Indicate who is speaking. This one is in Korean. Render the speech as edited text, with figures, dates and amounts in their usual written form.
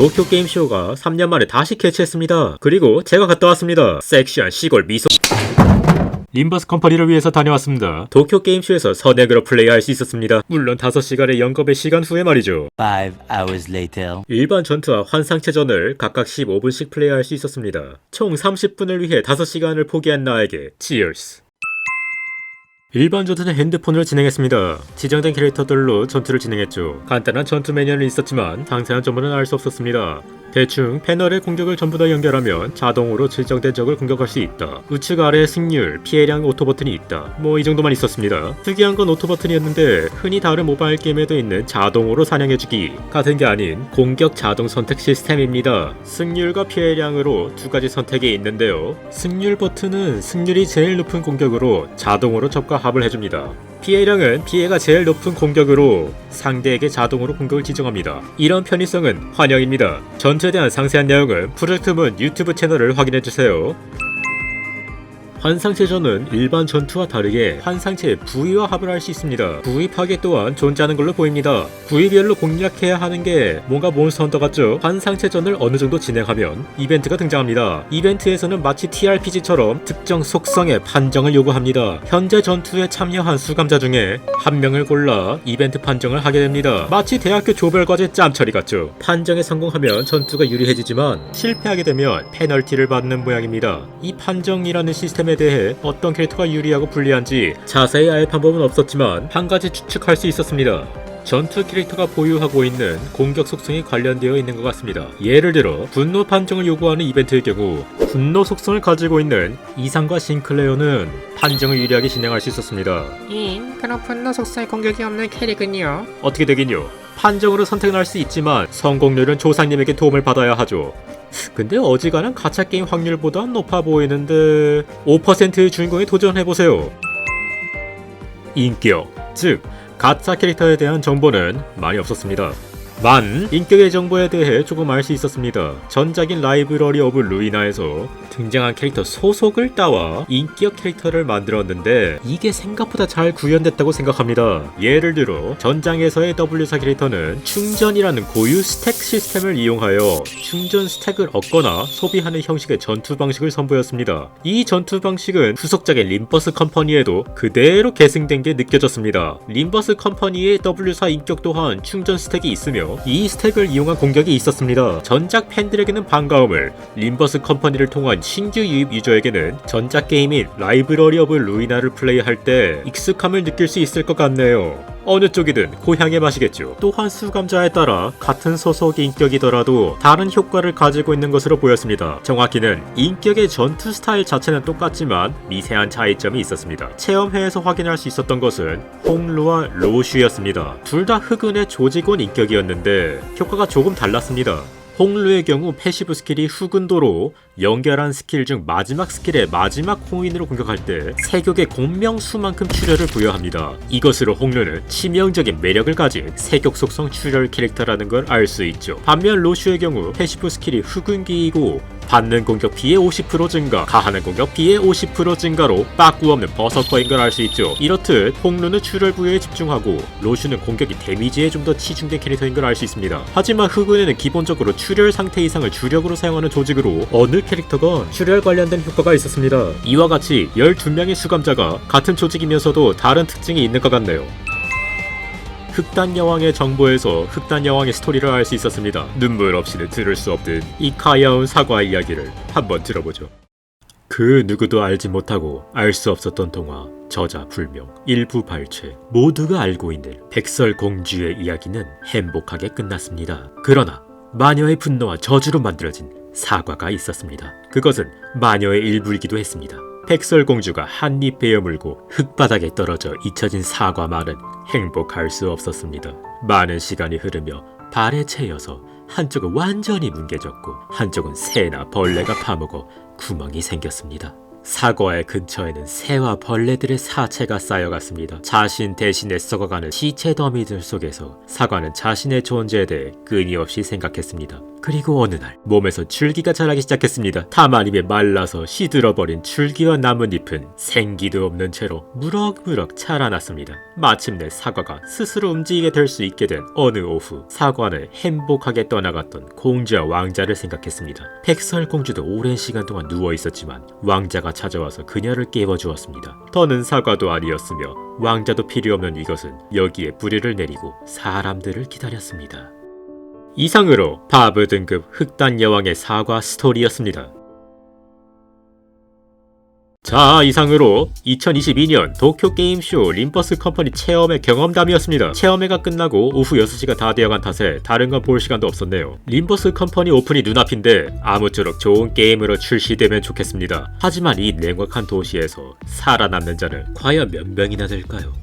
Speaker 1: 도쿄 게임쇼가 3년 만에 다시 개최했습니다. 그리고 제가 갔다 왔습니다. 섹시한 시골 미소 림버스 컴퍼니를 위해서 다녀왔습니다. 도쿄 게임쇼에서 선행으로 플레이할 수 있었습니다. 물론 5시간의 영겁의 시간 후에 말이죠.
Speaker 2: 5 hours later.
Speaker 1: 일반 전투와 환상체전을 각각 15분씩 플레이할 수 있었습니다. 총 30분을 위해 5시간을 포기한 나에게 Cheers! 일반 전투는 핸드폰으로 진행했습니다. 지정된 캐릭터들로 전투를 진행했죠. 간단한 전투 매뉴얼은 있었지만 상세한 정보는 알 수 없었습니다. 대충 패널의 공격을 전부 다 연결하면 자동으로 지정된 적을 공격할 수 있다. 우측 아래 승률, 피해량 오토 버튼이 있다. 뭐 이 정도만 있었습니다. 특이한 건 오토 버튼이었는데 흔히 다른 모바일 게임에도 있는 자동으로 사냥해주기 같은 게 아닌 공격 자동 선택 시스템입니다. 승률과 피해량으로 두 가지 선택이 있는데요. 승률 버튼은 승률이 제일 높은 공격으로 자동으로 적과 합을 해줍니다. 피해량은 피해가 제일 높은 공격으로 상대에게 자동으로 공격을 지정합니다. 이런 편의성은 환영입니다. 전투에 대한 상세한 내용은 프로젝트문 유튜브 채널을 확인해주세요. 환상체전은 일반 전투와 다르게 환상체의 부위와 합을 할 수 있습니다. 부위 파괴 또한 존재하는 걸로 보입니다. 부위별로 공략해야 하는 게 뭔가 몬스터 헌터 같죠? 환상체전을 어느 정도 진행하면 이벤트가 등장합니다. 이벤트에서는 마치 TRPG처럼 특정 속성의 판정을 요구합니다. 현재 전투에 참여한 수감자 중에 한 명을 골라 이벤트 판정을 하게 됩니다. 마치 대학교 조별과제 짬처리 같죠? 판정에 성공하면 전투가 유리해지지만 실패하게 되면 페널티를 받는 모양입니다. 이 판정이라는 시스템에 대해 어떤 캐릭터가 유리하고 불리한지 자세히 알 방법은 없었지만 한 가지 추측할 수 있었습니다. 전투 캐릭터가 보유하고 있는 공격 속성이 관련되어 있는 것 같습니다. 예를 들어 분노 판정을 요구하는 이벤트의 경우 분노 속성을 가지고 있는 이상과 싱클레어는 판정을 유리하게 진행할 수 있었습니다.
Speaker 3: 그럼 분노 속성의 공격이 없는 캐릭은요?
Speaker 1: 어떻게 되긴요? 판정으로 선택을 할 수 있지만 성공률은 조상님에게 도움을 받아야 하죠. 근데 어지간한 가챠 게임 확률보다 높아 보이는데 5%의 주인공에 도전해보세요. 인격, 즉 가챠 캐릭터에 대한 정보는 많이 없었습니다. 만 인격의 정보에 대해 조금 알 수 있었습니다. 전작인 라이브러리 오브 루이나에서 등장한 캐릭터 소속을 따와 인격 캐릭터를 만들었는데 이게 생각보다 잘 구현됐다고 생각합니다. 예를 들어 전장에서의 W사 캐릭터는 충전이라는 고유 스택 시스템을 이용하여 충전 스택을 얻거나 소비하는 형식의 전투 방식을 선보였습니다. 이 전투 방식은 후속작의 림버스 컴퍼니에도 그대로 계승된 게 느껴졌습니다. 림버스 컴퍼니의 W사 인격 또한 충전 스택이 있으며 이 스택을 이용한 공격이 있었습니다. 전작 팬들에게는 반가움을, 림버스 컴퍼니를 통한 신규 유입 유저에게는 전작 게임인 라이브러리 오브 루이나를 플레이할 때 익숙함을 느낄 수 있을 것 같네요. 어느 쪽이든 고향의 맛이겠죠. 또한 수감자에 따라 같은 소속의 인격이더라도 다른 효과를 가지고 있는 것으로 보였습니다. 정확히는 인격의 전투 스타일 자체는 똑같지만 미세한 차이점이 있었습니다. 체험회에서 확인할 수 있었던 것은 홍루와 로슈였습니다. 둘 다 흑은의 조직원 인격이었는데 효과가 조금 달랐습니다. 홍루의 경우 패시브 스킬이 흑은도로 연결한 스킬 중 마지막 스킬의 마지막 코인으로 공격할 때 세격의 공명수만큼 출혈을 부여합니다. 이것으로 홍루는 치명적인 매력을 가진 세격 속성 출혈 캐릭터라는 걸 알 수 있죠. 반면 로슈의 경우 패시브 스킬이 흑은기이고 받는 공격 피해 50% 증가, 가하는 공격 피해 50% 증가로 빠꾸 없는 버서커인 걸 알 수 있죠. 이렇듯 홍루는 출혈 부여에 집중하고 로슈는 공격이 데미지에 좀 더 치중된 캐릭터인 걸 알 수 있습니다. 하지만 흑은에는 기본적으로 출혈 상태 이상을 주력으로 사용하는 조직으로 어느 캐릭터건 출혈 관련된 효과가 있었습니다. 이와 같이 12명의 수감자가 같은 조직이면서도 다른 특징이 있는 것 같네요. 흑단 여왕의 정보에서 흑단 여왕의 스토리를 알 수 있었습니다. 눈물 없이는 들을 수 없는 이 가여운 사과 이야기를 한번 들어보죠. 그 누구도 알지 못하고 알 수 없었던 동화, 저자 불명, 일부 발췌, 모두가 알고 있는 백설공주의 이야기는 행복하게 끝났습니다. 그러나 마녀의 분노와 저주로 만들어진 사과가 있었습니다. 그것은 마녀의 일부이기도 했습니다. 백설공주가 한입 베어물고 흙바닥에 떨어져 잊혀진 사과만은 행복할 수 없었습니다. 많은 시간이 흐르며 발에 채여서 한쪽은 완전히 뭉개졌고 한쪽은 새나 벌레가 파먹어 구멍이 생겼습니다. 사과의 근처에는 새와 벌레들의 사체가 쌓여갔습니다. 자신 대신에 썩어가는 시체 더미들 속에서 사과는 자신의 존재에 대해 끊임없이 생각했습니다. 그리고 어느 날 몸에서 줄기가 자라기 시작했습니다. 타마림에 말라서 시들어버린 줄기와 나뭇잎은 생기도 없는 채로 무럭무럭 자라났습니다. 마침내 사과가 스스로 움직이게 될 수 있게 된 어느 오후, 사과는 행복하게 떠나갔던 공주와 왕자를 생각했습니다. 백설공주도 오랜 시간 동안 누워있었지만 왕자가 찾아와서 그녀를 깨워주었습니다. 더는 사과도 아니었으며 왕자도 필요 없는 이것은 여기에 뿌리를 내리고 사람들을 기다렸습니다. 이상으로 바브 등급 흑단 여왕의 사과 스토리였습니다. 자, 이상으로 2022년 도쿄게임쇼 림버스 컴퍼니 체험회 경험담이었습니다. 체험회가 끝나고 오후 6시가 다 되어간 탓에 다른 건 볼 시간도 없었네요. 림버스 컴퍼니 오픈이 눈앞인데 아무쪼록 좋은 게임으로 출시되면 좋겠습니다. 하지만 이 냉혹한 도시에서 살아남는 자는 과연 몇 명이나 될까요?